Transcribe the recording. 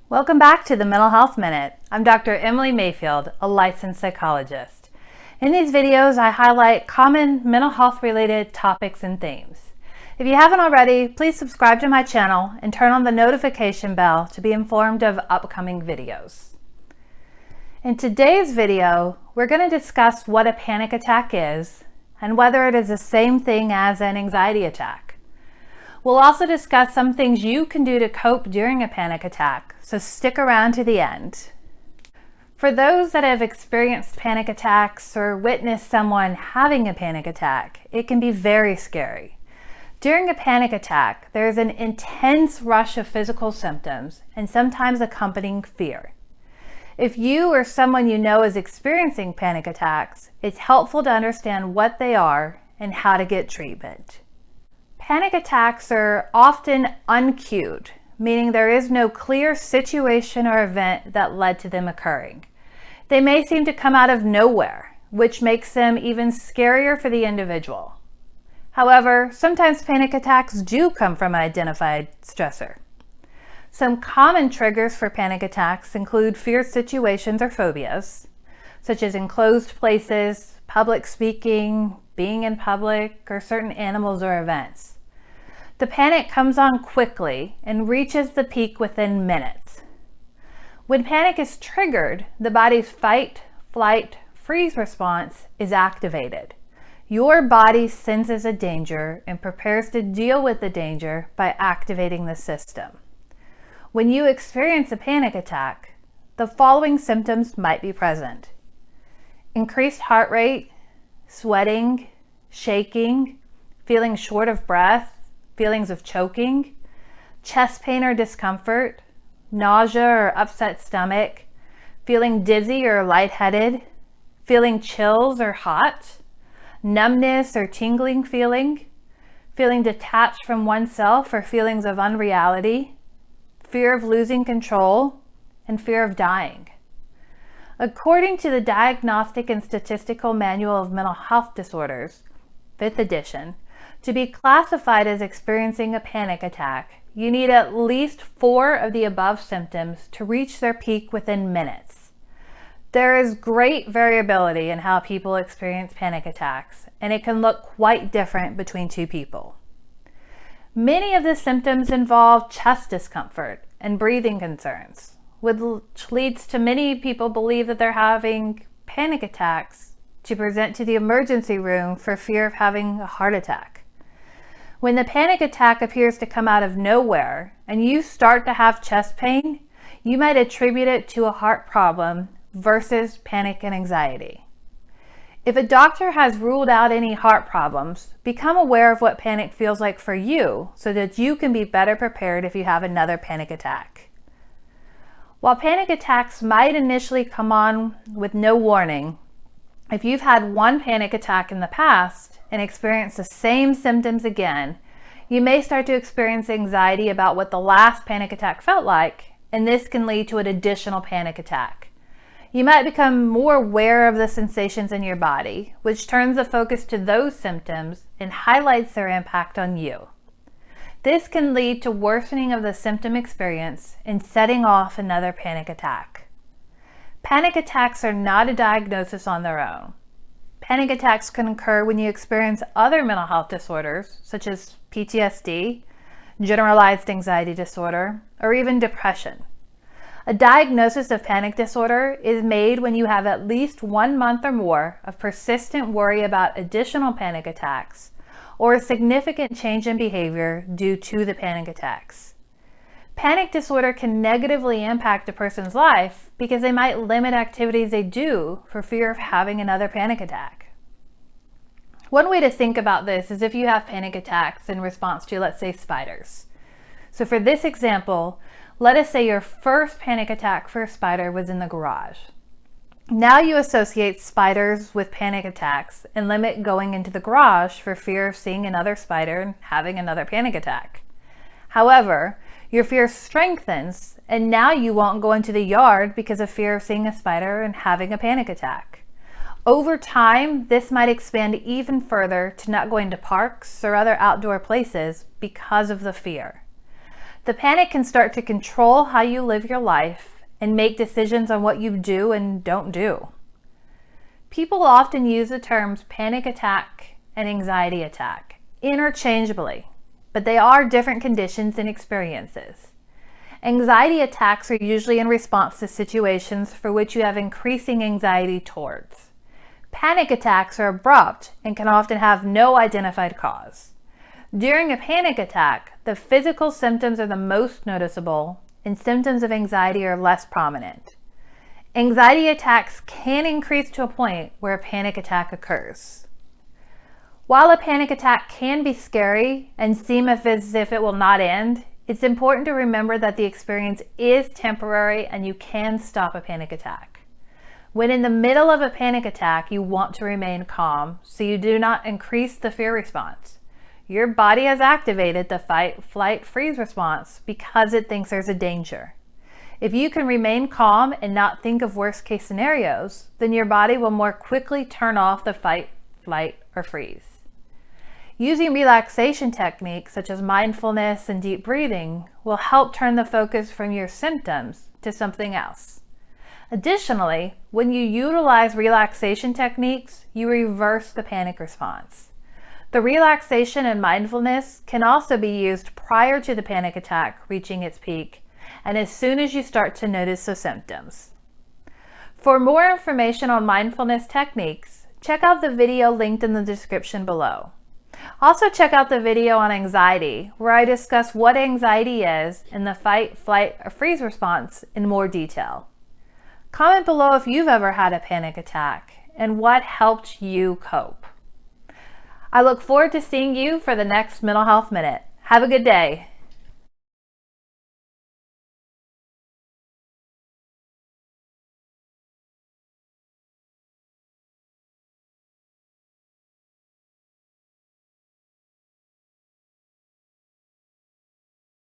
Welcome back to the Mental Health Minute. I'm Dr. Emily Mayfield, a licensed psychologist. In these videos, I highlight common mental health related topics and themes. If you haven't already, please subscribe to my channel and turn on the notification bell to be informed of upcoming videos. In today's video, we're going to discuss what a panic attack is and whether it is the same thing as an anxiety attack. We'll also discuss some things you can do to cope during a panic attack, so stick around to the end. For those that have experienced panic attacks or witnessed someone having a panic attack, it can be very scary. During a panic attack, there is an intense rush of physical symptoms and sometimes accompanying fear. If you or someone you know is experiencing panic attacks, it's helpful to understand what they are and how to get treatment. Panic attacks are often uncued, meaning there is no clear situation or event that led to them occurring. They may seem to come out of nowhere, which makes them even scarier for the individual. However, sometimes panic attacks do come from an identified stressor. Some common triggers for panic attacks include fear situations or phobias, such as enclosed places, public speaking, being in public, or certain animals or events. The panic comes on quickly and reaches the peak within minutes. When panic is triggered, the body's fight, flight, freeze response is activated. Your body senses a danger and prepares to deal with the danger by activating the system. When you experience a panic attack, the following symptoms might be present: increased heart rate, sweating, shaking, feeling short of breath, feelings of choking, chest pain or discomfort, nausea or upset stomach, feeling dizzy or lightheaded, feeling chills or hot, numbness or tingling feeling detached from oneself or feelings of unreality, fear of losing control, and fear of dying. According to the Diagnostic and Statistical Manual of Mental Health Disorders, 5th edition, to be classified as experiencing a panic attack, you need at least 4 of the above symptoms to reach their peak within minutes. There is great variability in how people experience panic attacks, and it can look quite different between 2 people. Many of the symptoms involve chest discomfort and breathing concerns, which leads to many people believe that they're having panic attacks to present to the emergency room for fear of having a heart attack. When the panic attack appears to come out of nowhere and you start to have chest pain, you might attribute it to a heart problem versus panic and anxiety. If a doctor has ruled out any heart problems, become aware of what panic feels like for you so that you can be better prepared if you have another panic attack. While panic attacks might initially come on with no warning, if you've had one panic attack in the past and experience the same symptoms again, you may start to experience anxiety about what the last panic attack felt like, and this can lead to an additional panic attack. You might become more aware of the sensations in your body, which turns the focus to those symptoms and highlights their impact on you. This can lead to worsening of the symptom experience and setting off another panic attack. Panic attacks are not a diagnosis on their own. Panic attacks can occur when you experience other mental health disorders, such as PTSD, generalized anxiety disorder, or even depression. A diagnosis of panic disorder is made when you have at least 1 month or more of persistent worry about additional panic attacks or a significant change in behavior due to the panic attacks. Panic disorder can negatively impact a person's life because they might limit activities they do for fear of having another panic attack. One way to think about this is if you have panic attacks in response to, let's say, spiders. So for this example, let us say your first panic attack for a spider was in the garage. Now you associate spiders with panic attacks and limit going into the garage for fear of seeing another spider and having another panic attack. However, your fear strengthens, and now you won't go into the yard because of fear of seeing a spider and having a panic attack. Over time, this might expand even further to not going to parks or other outdoor places because of the fear. The panic can start to control how you live your life and make decisions on what you do and don't do. People often use the terms panic attack and anxiety attack interchangeably, but they are different conditions and experiences. Anxiety attacks are usually in response to situations for which you have increasing anxiety towards. Panic attacks are abrupt and can often have no identified cause. During a panic attack, the physical symptoms are the most noticeable and symptoms of anxiety are less prominent. Anxiety attacks can increase to a point where a panic attack occurs. While a panic attack can be scary and seem as if it will not end, it's important to remember that the experience is temporary and you can stop a panic attack. When in the middle of a panic attack, you want to remain calm so you do not increase the fear response. Your body has activated the fight, flight, freeze response because it thinks there's a danger. If you can remain calm and not think of worst case scenarios, then your body will more quickly turn off the fight, flight, or freeze. Using relaxation techniques such as mindfulness and deep breathing will help turn the focus from your symptoms to something else. Additionally, when you utilize relaxation techniques, you reverse the panic response. The relaxation and mindfulness can also be used prior to the panic attack reaching its peak and as soon as you start to notice the symptoms. For more information on mindfulness techniques, check out the video linked in the description below. Also check out the video on anxiety, where I discuss what anxiety is and the fight, flight, or freeze response in more detail. Comment below if you've ever had a panic attack and what helped you cope. I look forward to seeing you for the next Mental Health Minute. Have a good day.